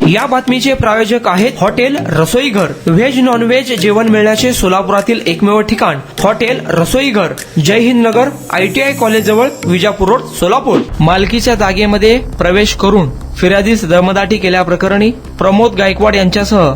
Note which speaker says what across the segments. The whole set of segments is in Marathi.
Speaker 1: या बातमीचे प्रायोजक आहेत हॉटेल रसोईघर. व्हेज नॉन व्हेज जेवण मिळण्याचे सोलापुरातील एकमेव ठिकाण हॉटेल रसोईघर, जय हिंद नगर, ITI कॉलेज जवळ, विजापूर रोड, सोलापूर. मालकीच्या जागेमध्ये प्रवेश करून फिर्यादीस दमदाटी केल्याप्रकरणी प्रमोद गायकवाड यांच्यासह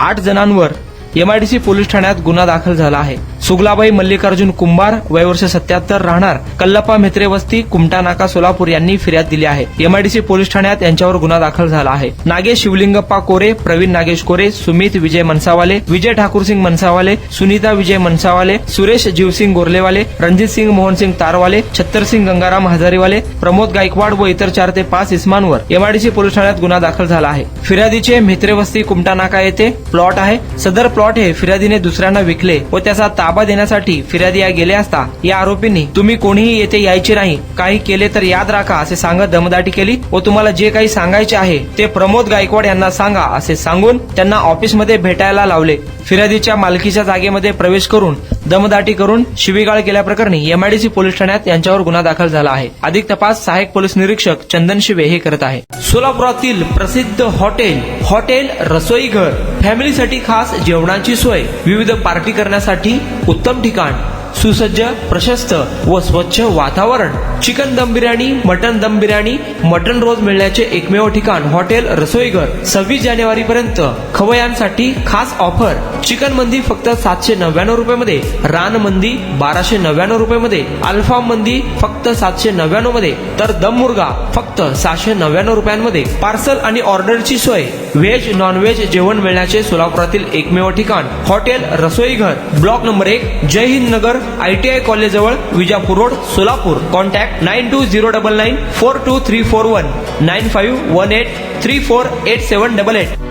Speaker 1: 8 जणांवर MIDC पोलीस ठाण्यात गुन्हा दाखल झाला आहे. सुगलाबाई मल्लिकार्जुन कुंभार, वय वर्ष 77, राहणार कल्लप्पा मेत्रे वस्ती, कुमटा नाका, सोलापूर यांनी फिर्याद दिली आहे. MIDC पोलीस ठाण्यात यांच्यावर गुन्हा दाखल झाला आहे. नागेश शिवलिंगप्पा कोरे, प्रवीण नागेश कोरे, सुमित विजय मनसावाले, विजय ठाकूरसिंग मनसावाले, सुनीता विजय मनसावाले, सुरेश जीवसिंग गोरलेवाले, रणजित सिंग मोहनसिंग तारवाले, छत्तरसिंग गंगाराम हजारीवाले, प्रमोद गायकवाड व इतर 4 ते 5 इसमांवर MIDC पोलीस ठाण्यात गुन्हा दाखल झाला आहे. फिर्यादीचे मेत्रे वस्ती कुमटा नाका येथे प्लॉट आहे. सदर प्लॉट हे फिर्यादीने दुसऱ्यांना विकले व त्याचा ताबा देण्यासाठी फिर्यादी गेले असता या आरोपींनी तुम्ही कोणीही येथे यायचे नाही, काही केले तर याद राखा असे सांगत दमदाटी केली व तुम्हाला जे काही सांगायचे आहे ते प्रमोद गायकवाड यांना सांगा असे सांगून त्यांना ऑफिसमध्ये भेटायला लावले. फिर्यादीच्या मालकीच्या जागेमध्ये प्रवेश करून दमदाटी करून शिवीगाळ केल्याप्रकरणी MIDC पोलीस ठाण्यात यांच्यावर गुन्हा दाखल झाला आहे. अधिक तपास सहाय्यक पोलीस निरीक्षक चंदन शिवे हे करत आहे. सोलापुरातील प्रसिद्ध हॉटेल रसोईघर, फॅमिलीसाठी खास जेवणाची सोय, विविध पार्टी करण्यासाठी उत्तम ठिकाण, सुसज्ज, प्रशस्त व स्वच्छ वातावरण, चिकन दम बिर्याणी, मटन दम बिर्याणी, मटन रोज मिळण्याचे एकमेव ठिकाण हॉटेल रसोईघर. 26 जानेवारी पर्यंत खवयांसाठी खास ऑफर. चिकन मंदी फक्त 799 रुपयामध्ये, रान मंदी 1299 रुपयामध्ये, अल्फाम मंदी फक्त 799 मध्ये, तर दम मुर्गा फक्त 699 रुपयांमध्ये. पार्सल आणि ऑर्डरची सोय. व्हेज नॉन व्हेज जेवण मिळण्याचे सोलापुरातील एकमेव ठिकाण हॉटेल रसोईघर, ब्लॉक नंबर 1, जय हिंद नगर, ITI कॉलेज जवळ, विजापूर रोड, सोलापूर. कॉन्टॅक्ट 9209942341 9518348788.